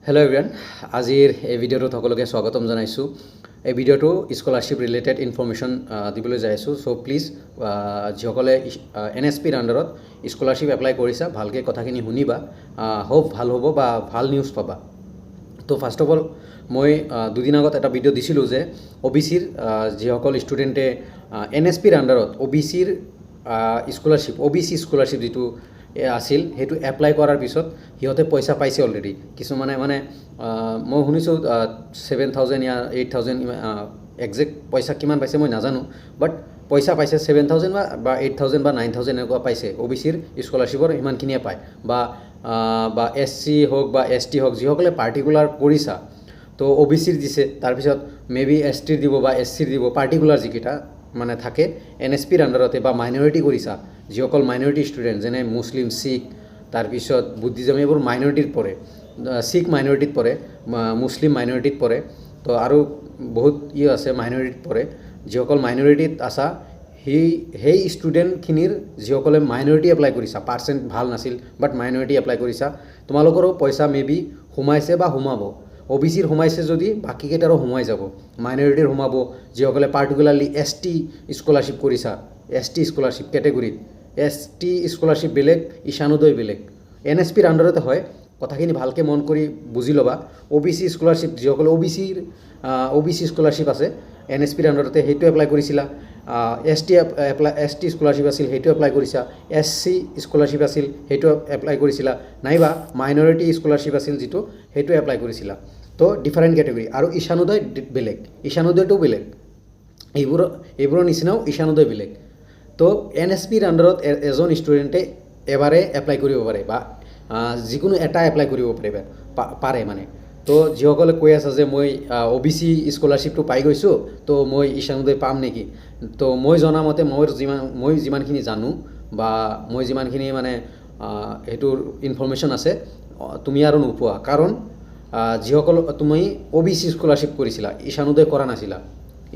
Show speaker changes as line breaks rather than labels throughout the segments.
Hello' everyone, আজিৰ এই ভিডিঅ'টোত সকলোকে স্বাগতম জনাইছোঁ। এই ভিডিঅ'টো স্কলাৰশ্বিপ ৰিলেটেড ইনফৰ্মেশ্যন দিবলৈ যাই আছোঁ। চ' প্লিজ যিসকলে NSPৰ আণ্ডাৰত স্কলাৰশ্বিপ এপ্লাই কৰিছা ভালকৈ কথাখিনি শুনিবা। হোপ ভাল হ'ব বা ভাল নিউজ পাবা। তো ফাৰ্ষ্ট অফ অল মই দুদিন আগত এটা ভিডিঅ' দিছিলোঁ যে OBCৰ যিসকল ষ্টুডেণ্টে NSPৰ আণ্ডাৰত OBCৰ স্কলাৰশ্বিপ OBC স্কলাৰশ্বিপ যিটো আছিল সেইটো এপ্লাই কৰাৰ পিছত সিহঁতে পইচা পাইছে অলৰেডি। কিছুমানে মই শুনিছোঁ 7,000 या 8,000 একজেক্ট পইচা কিমান পাইছে মই নাজানো, বাট পইচা পাইছে 7,000 বা 8,000 বা 9,000 এনেকুৱা পাইছে। OBCৰ স্কলাৰশ্বিপৰ সিমানখিনিয়ে পায়। বা SC হওক বা ST হওক, যিসকলে পাৰ্টিকুলাৰ কৰিছা তো OBCৰ দিছে, তাৰপিছত মেবি STৰ দিব বা SCৰ দিব। পাৰ্টিকুলাৰ যিকেইটা মানে থাকে NSPৰ আণ্ডাৰতে বা মাইনৰিটি কৰিছা, যিসকল মাইনৰিটি ষ্টুডেণ্ট যেনে মুছলিম, শিখ, তাৰপিছত বুদ্ধিজম, এইবোৰ মাইনৰিটিত পৰে। শিখ মাইনৰিটিত পৰে, মুছলিম মাইনৰিটিত পৰে, তো আৰু বহুত আছে মাইনৰিটিত পৰে। যিসকল মাইনৰিটিত আছা সেই ষ্টুডেণ্টখিনিৰ যিসকলে মাইনৰিটি এপ্লাই কৰিছা, পাৰ্চেণ্ট ভাল নাছিল বাট মাইনৰিটি এপ্লাই কৰিছা, তোমালোকৰো পইচা মেবি সোমাইছে বা সোমাব। OBCৰ সোমাইছে যদি বাকীকেইটাৰো সোমাই যাব, মাইনৰিটিৰ সোমাব। যিসকলে পাৰ্টিকুলাৰলি ST স্কলাৰশ্বিপ কৰিছা, ST স্কলাৰশ্বিপ কেটেগৰীত, ST স্কলাৰশ্বিপ বেলেগ, ঈশানোদয় বেলেগ, NSPৰ আণ্ডাৰতে হয়। কথাখিনি ভালকৈ মন কৰি বুজি ল'বা। OBC স্কলাৰশ্বিপ যিসকলে OBC স্কলাৰশ্বিপ আছে NSPৰ আণ্ডাৰতে, সেইটো এপ্লাই কৰিছিলা। ST স্কলাৰশ্বিপ আছিল, সেইটো এপ্লাই কৰিছা। SC স্কলাৰশ্বিপ আছিল, সেইটো এপ্লাই কৰিছিলা। নাইবা মাইনৰিটি স্কলাৰশ্বিপ আছিল যিটো, সেইটো এপ্লাই কৰিছিলা। তো ডিফাৰেণ্ট কেটেগৰী। আৰু ঈশানোদয় বেলেগ, ঈশানোদয়টো বেলেগ, এইবোৰৰ নিচিনাও ঈশানোদয় বেলেগ। তো NSPৰ আণ্ডাৰত এজন ষ্টুডেণ্টে এবাৰে এপ্লাই কৰিব পাৰে বা যিকোনো এটা এপ্লাই কৰিব পাৰে মানে। তো যিসকলে কৈ আছে যে মই OBC স্কলাৰশ্বিপটো পাই গৈছোঁ, তো মই ঈশানোদয় পাম নেকি? তো মই জনামতে মই যিমানখিনি জানো বা মই যিমানখিনি মানে সেইটোৰ ইনফৰ্মেশ্যন আছে, তুমি আৰু নোপোৱা। কাৰণ যিসকল তুমি OBC স্কলাৰশ্বিপ কৰিছিলা, ঈশানোদয় কৰা নাছিলা।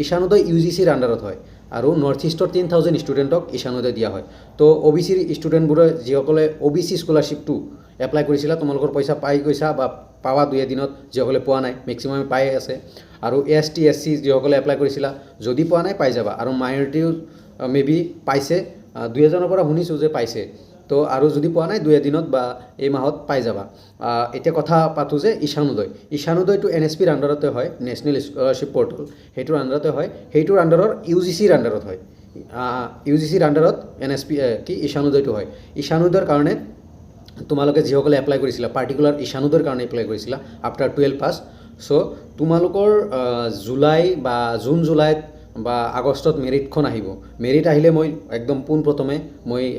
ঈশানোদয় UGCৰ আণ্ডাৰত হয় আৰু নৰ্থ ইষ্টৰ 10,000 ষ্টুডেণ্টক ঈশানোদয় দিয়া হয়। তো OBCৰ ষ্টুডেণ্টবোৰে যিসকলে OBC স্কলাৰশ্বিপটো এপ্লাই কৰিছিলা, তোমালোকৰ পইচা পাই গৈছা বা পাৱা 2 এদিনত। যিসকলে পোৱা নাই মেক্সিমামে পাই আছে। আৰু ST SC যিসকলে এপ্লাই কৰিছিলা, যদি পোৱা নাই পাই যাবা। আৰু মাইনৰিটিও মেবি পাইছে, 2-এজনৰ পৰা শুনিছোঁ যে পাইছে। তো আৰু যদি পোৱা নাই 2 এদিনত বা এই মাহত পাই যাবা। এতিয়া কথা পাতোঁ যে ঈশানোদয়টো NSPৰ আণ্ডাৰতে হয়, নেশ্যনেল স্কলাৰশ্বিপ পৰ্টেল, সেইটোৰ আণ্ডাৰতে হয়। সেইটোৰ আণ্ডাৰৰ UGCৰ আণ্ডাৰত হয়। UGCৰ আণ্ডাৰত ঈশানোদয়টো হয়। ঈশানোদয়ৰ কাৰণে তোমালোকে যিসকলে এপ্লাই কৰিছিলা, পাৰ্টিকুলাৰ ঈশানোদয়ৰ কাৰণে এপ্লাই কৰিছিলা আফটাৰ 12 পাছ। চ' তোমালোকৰ জুন জুলাইত বা আগষ্টত মেৰিটখন আহিব। মেৰিট আহিলে মই একদম পোনপ্ৰথমে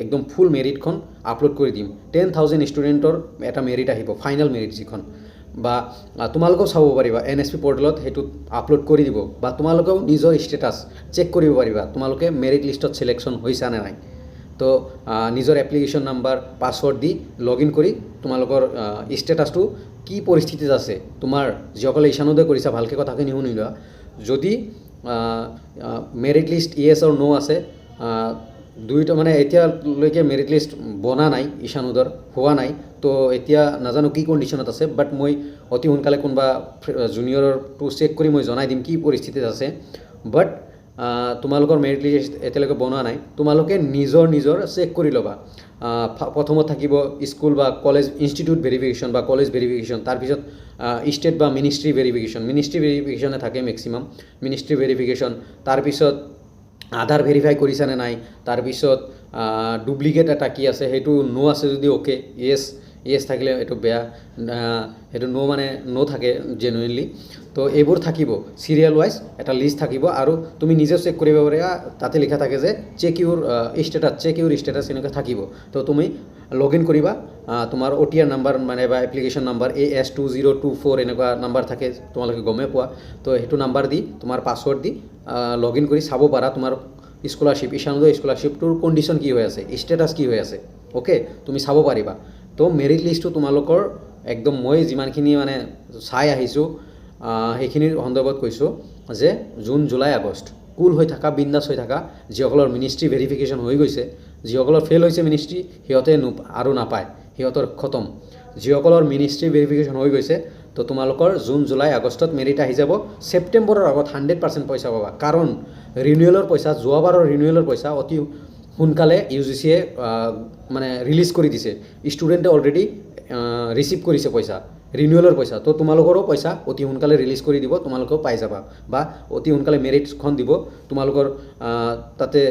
একদম ফুল মেৰিটখন আপলোড কৰি দিম। 10,000 ষ্টুডেণ্টৰ এটা মেৰিট আহিব, ফাইনেল মেৰিট যিখন। বা তোমালোকেও চাব পাৰিবা, NSP পৰ্টেলত সেইটোত আপলোড কৰি দিব। বা তোমালোকেও নিজৰ ষ্টেটাছ চেক কৰিব পাৰিবা, তোমালোকে মেৰিট লিষ্টত ছিলেকশ্যন হৈছা নে নাই। তো নিজৰ application number, password the log in কৰি তোমালোকৰ ষ্টেটাছটো কি পৰিস্থিতিত আছে। তোমাৰ যিসকলে ঈশানোদয় কৰিছা ভালকৈ কথাখিনি শুনি লোৱা। যদি merit list yes or no আছে, দুইটা মানে এতিয়ালৈকে মেৰিট লিষ্ট বনা নাই, ঈশানোদয়ৰ হোৱা নাই। তো এতিয়া নাজানো কি কণ্ডিশ্যনত আছে, বাট মই অতি সোনকালে কোনোবা জুনিয়ৰটো চেক কৰি মই জনাই দিম কি পৰিস্থিতিত আছে। বাট তোমালোকৰ মেৰিট লিষ্ট এতিয়ালৈকে বনোৱা নাই, তোমালোকে নিজৰ চেক কৰি ল'বা। প্ৰথমত থাকিব স্কুল বা কলেজ ইনষ্টিটিউট ভেৰিফিকেশ্যন বা কলেজ ভেৰিফিকেশ্যন, তাৰপিছত ষ্টেট বা মিনিষ্ট্ৰী ভেৰিফিকেশ্যনে থাকে মেক্সিমাম। মিনিষ্ট্ৰী ভেৰিফিকেশ্যন, তাৰপিছত আধাৰ ভেৰিফাই কৰিছা নে নাই, তাৰপিছত ডুপ্লিকেট এটা কি আছে, সেইটো নো আছে যদি অ'কে, য়েছ থাকিলে এইটো বেয়া, সেইটো নো থাকে জেনুইনলি। তো এইবোৰ থাকিব চিৰিয়েল ৱাইজ এটা লিষ্ট থাকিব। আৰু তুমি নিজেও চেক কৰিব পাৰিবা, তাতে লিখা থাকে যে চেক ইউৰ ষ্টেটাছ এনেকৈ থাকিব। তো তুমি লগ ইন কৰিবা, তোমাৰ OTR নাম্বাৰ মানে বা এপ্লিকেশ্যন নাম্বাৰ AS2024 এনেকুৱা নাম্বাৰ থাকে, তোমালোকে গমেই পোৱা। তো সেইটো নাম্বাৰ দি তোমাৰ পাছৱৰ্ড দি লগ ইন কৰি চাব পাৰা তোমাৰ স্কলাৰশ্বিপ, ঈশানোদয় স্কলাৰশ্বিপটোৰ কণ্ডিশ্যন কি হৈ আছে, ষ্টেটাছ কি হৈ আছে। অ'কে, তুমি চাব পাৰিবা। তো মেৰিট লিষ্টটো তোমালোকৰ একদম মই যিমানখিনি মানে চাই আহিছোঁ সেইখিনিৰ সন্দৰ্ভত কৈছোঁ যে জুন জুলাই আগষ্ট কুল হৈ থাকা, বিন্দাছ হৈ থাকা। যিসকলৰ মিনিষ্ট্ৰী ভেৰিফিকেশ্যন হৈ গৈছে, যিসকলৰ ফেইল হৈছে মিনিষ্ট্ৰী, সিহঁতে আৰু নাপায়, সিহঁতৰ খতম। যিসকলৰ মিনিষ্ট্ৰী ভেৰিফিকেশ্যন হৈ গৈছে তো তোমালোকৰ জুন জুলাই আগষ্টত মেৰিট আহি যাব ছেপ্টেম্বৰৰ আগত 100% পইচা পাবা কাৰণ ৰিনিউৱেলৰ পইচা যোৱাবাৰৰ ৰিনিউৱেলৰ পইচা অতি সোনকালে UGCয়ে মানে ৰিলিজ কৰি দিছে ষ্টুডেণ্টে অলৰেডি ৰিচিভ কৰিছে পইচা ৰিনিউৱেলৰ পইচা তো তোমালোকৰো পইচা অতি সোনকালে ৰিলিজ কৰি দিব তোমালোকেও পাই যাবা বা অতি সোনকালে মেৰিটখন দিব তোমালোকৰ তাতে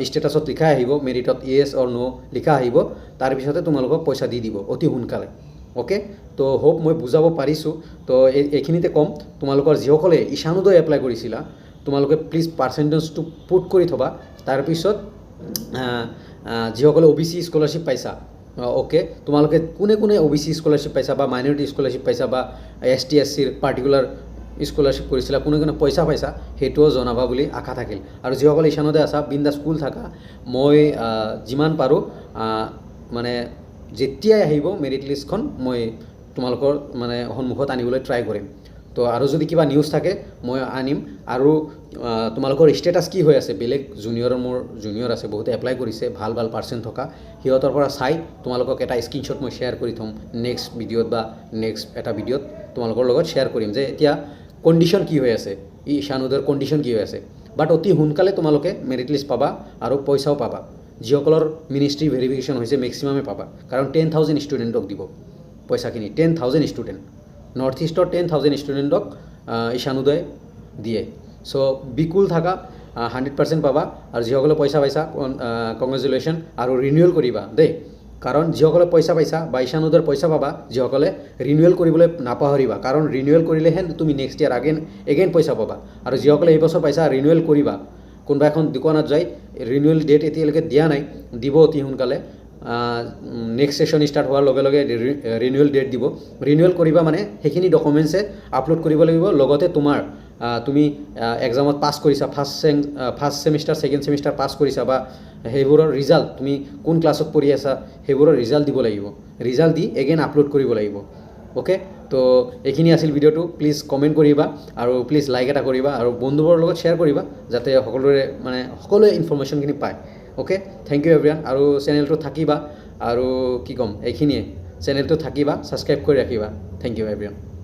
ষ্টেটাছত লিখা আহিব মেৰিটত ইয়েছ অৰ নো লিখা আহিব তাৰপিছতে তোমালোকক পইচা দি দিব অতি সোনকালে ওকে তো হোপ মই বুজাব পাৰিছোঁ তো এইখিনিতে কম তোমালোকৰ যিসকলে ঈশানোদয় এপ্লাই কৰিছিলা তোমালোকে প্লিজ পাৰ্চেণ্টেজটো পুট কৰি থবা তাৰপিছত যিসকলে OBC স্কলাৰশ্বিপ পাইছা ওকে তোমালোকে কোনে কোনে OBC স্কলাৰশ্বিপ পাইছা বা মাইনৰিটি স্কলাৰশ্বিপ পাইছা বা ST SCৰ পাৰ্টিকুলাৰ স্কলাৰশ্বিপ কৰিছিলা কোনে কোনে পইচা পাইছা সেইটোও জনাবা বুলি আশা থাকিল আৰু যিসকলে ঈশানোদয় আছা বিন্দা স্কুল থাকা মই যিমান পাৰোঁ মানে যেতিয়াই আহিব মেৰিট লিষ্টখন মই তোমালোকৰ মানে সন্মুখত আনিবলৈ ট্ৰাই কৰিম তো আৰু যদি কিবা নিউজ থাকে মই আনিম আৰু তোমালোকৰ ষ্টেটাছ কি হৈ আছে বেলেগ জুনিয়ৰৰ মোৰ জুনিয়ৰ আছে বহুতে এপ্লাই কৰিছে ভাল ভাল পাৰ্চেণ্ট থকা সিহঁতৰ পৰা চাই তোমালোকক এটা স্ক্ৰীনশ্বট মই শ্বেয়াৰ কৰি থ'ম নেক্সট ভিডিঅ'ত বা নেক্সট এটা ভিডিঅ'ত তোমালোকৰ লগত শ্বেয়াৰ কৰিম যে এতিয়া কণ্ডিশ্যন কি হৈ আছে ঈশানোদয়ৰ কণ্ডিশ্যন কি হৈ আছে বাট অতি সোনকালে তোমালোকে মেৰিট লিষ্ট পাবা আৰু পইচাও পাবা যিসকলৰ মিনিষ্ট্ৰী ভেৰিফিকেশ্যন হৈছে মেক্সিমামে পাবা কাৰণ 10,000 ষ্টুডেণ্টক দিব পইচাখিনি 10,000 ষ্টুডেণ্ট নৰ্থ ইষ্টৰ 10,000 ষ্টুডেণ্টক ঈশানোদয় দিয়ে চ' বিকুল থাকা 100% পাবা আৰু যিসকলে পইচা পাইছা কংগ্ৰেচুলেশ্যন আৰু ৰিনিউৱেল কৰিবা দেই কাৰণ যিসকলে পইচা পাইছা বা ঈশানোদয়ৰ পইচা পাবা যিসকলে ৰিনিউৱেল কৰিবলৈ নাপাহৰিবা কাৰণ ৰিনিউৱেল কৰিলেহে তুমি নেক্সট ইয়াৰ এগেইন পইচা পাবা আৰু যিসকলে এই বছৰ পাইছা ৰিনিউৱেল কৰিবা কোনোবা এখন দোকানত যাই ৰিনিউৱেল ডেট এতিয়ালৈকে দিয়া নাই দিব অতি সোনকালে নেক্সট সেশন ষ্টাৰ্ট হোৱাৰ লগে লগে ৰিনিউৱেল ডেট দিব ৰিনিউৱেল কৰিবা মানে সেইখিনি ডকুমেণ্টছে আপলোড কৰিব লাগিব লগতে তোমাৰ তুমি এক্সামত পাছ কৰিছা ফাৰ্ষ্ট ছেমিষ্টাৰ ছেকেণ্ড ছেমিষ্টাৰ পাছ কৰিছা বা সেইবোৰৰ ৰিজাল্ট তুমি কোন ক্লাছত পঢ়ি আছা সেইবোৰৰ ৰিজাল্ট দিব লাগিব ৰিজাল্ট দি এগেইন আপলোড কৰিব লাগিব ওকে তো এইখিনি আছিল ভিডিঅ'টো প্লিজ কমেণ্ট কৰিবা আৰু প্লিজ লাইক এটা কৰিবা আৰু বন্ধুবোৰৰ লগত শ্বেয়াৰ কৰিবা যাতে সকলোৱে ইনফৰমেশ্যনখিনি পায় ওকে থেংক ইউ এভৰিৱান আৰু চেনেলটো থাকিবা আৰু কি ক'ম এইখিনিয়ে চেনেলটো থাকিবা ছাবস্ক্ৰাইব কৰি ৰাখিবা থেংক ইউ এভৰিৱান